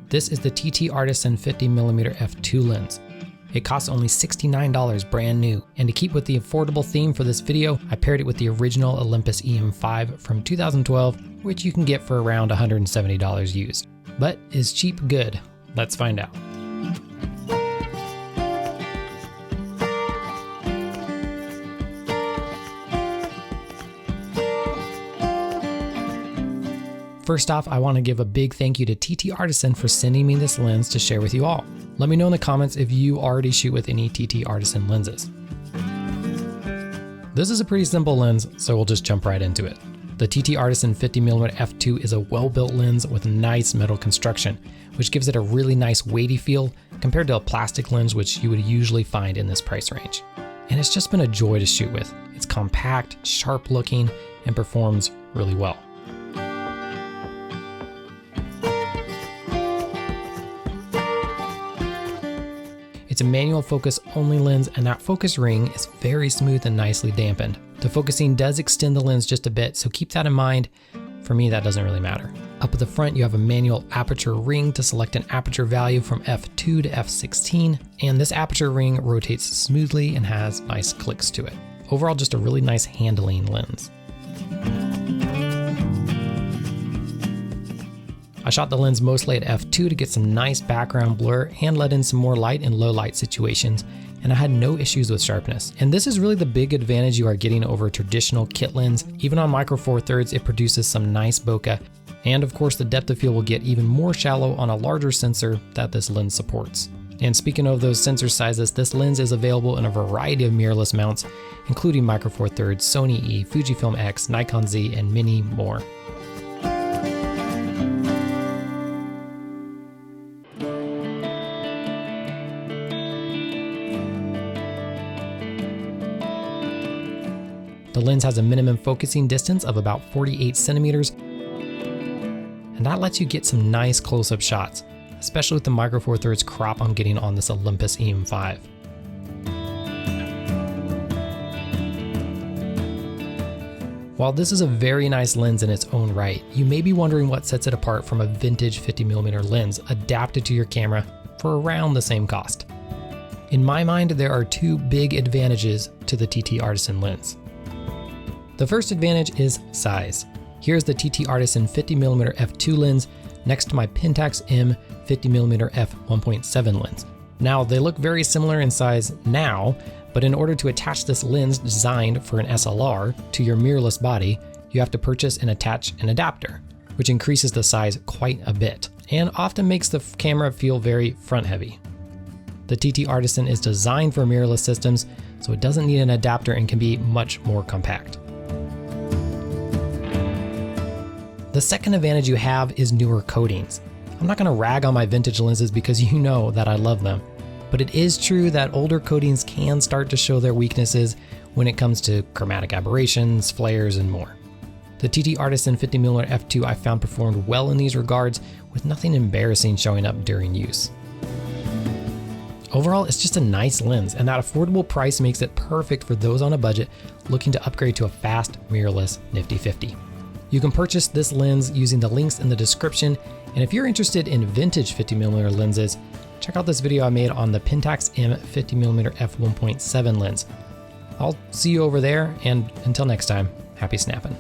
This is the TTArtisan 50mm f2 lens. It costs only $69 brand new, and to keep with the affordable theme for this video, I paired it with the original Olympus EM5 from 2012, which you can get for around $170 used. But is cheap good? Let's find out. First off, I want to give a big thank you to TTArtisan for sending me this lens to share with you all. Let me know in the comments if you already shoot with any TTArtisan lenses. This is a pretty simple lens, so we'll just jump right into it. The TTArtisan 50mm f2 is a well-built lens with nice metal construction, which gives it a really nice weighty feel compared to a plastic lens which you would usually find in this price range. And it's just been a joy to shoot with. It's compact, sharp looking, and performs really well. It's a manual focus only lens, and that focus ring is very smooth and nicely dampened. The focusing does extend the lens just a bit, so keep that in mind. For me, that doesn't really matter. Up at the front, you have a manual aperture ring to select an aperture value from f2 to f16, and this aperture ring rotates smoothly and has nice clicks to it. Overall, just a really nice handling lens. I shot the lens mostly at f2 to get some nice background blur and let in some more light in low light situations, and I had no issues with sharpness. And this is really the big advantage you are getting over a traditional kit lens. Even on micro four thirds, it produces some nice bokeh, and of course the depth of field will get even more shallow on a larger sensor that this lens supports. And speaking of those sensor sizes, this lens is available in a variety of mirrorless mounts, including micro four thirds, Sony E, Fujifilm X, Nikon Z, and many more. The lens has a minimum focusing distance of about 48 centimeters, and that lets you get some nice close-up shots, especially with the micro four thirds crop I'm getting on this Olympus EM5. While this is a very nice lens in its own right, you may be wondering what sets it apart from a vintage 50mm lens adapted to your camera for around the same cost. In my mind, there are two big advantages to the TTArtisan lens. The first advantage is size. Here's the TTArtisan 50mm f2 lens next to my Pentax M 50mm f1.7 lens. Now, they look very similar in size now, but in order to attach this lens designed for an SLR to your mirrorless body, you have to purchase and attach an adapter, which increases the size quite a bit and often makes the camera feel very front heavy. The TTArtisan is designed for mirrorless systems, so it doesn't need an adapter and can be much more compact. The second advantage you have is newer coatings. I'm not going to rag on my vintage lenses because you know that I love them, but it is true that older coatings can start to show their weaknesses when it comes to chromatic aberrations, flares, and more. The TTArtisan 50mm f2 I found performed well in these regards, with nothing embarrassing showing up during use. Overall, it's just a nice lens, and that affordable price makes it perfect for those on a budget looking to upgrade to a fast, mirrorless Nifty 50. You can purchase this lens using the links in the description, and if you're interested in vintage 50mm lenses, check out this video I made on the Pentax M 50mm f1.7 lens. I'll see you over there, and until next time, happy snapping.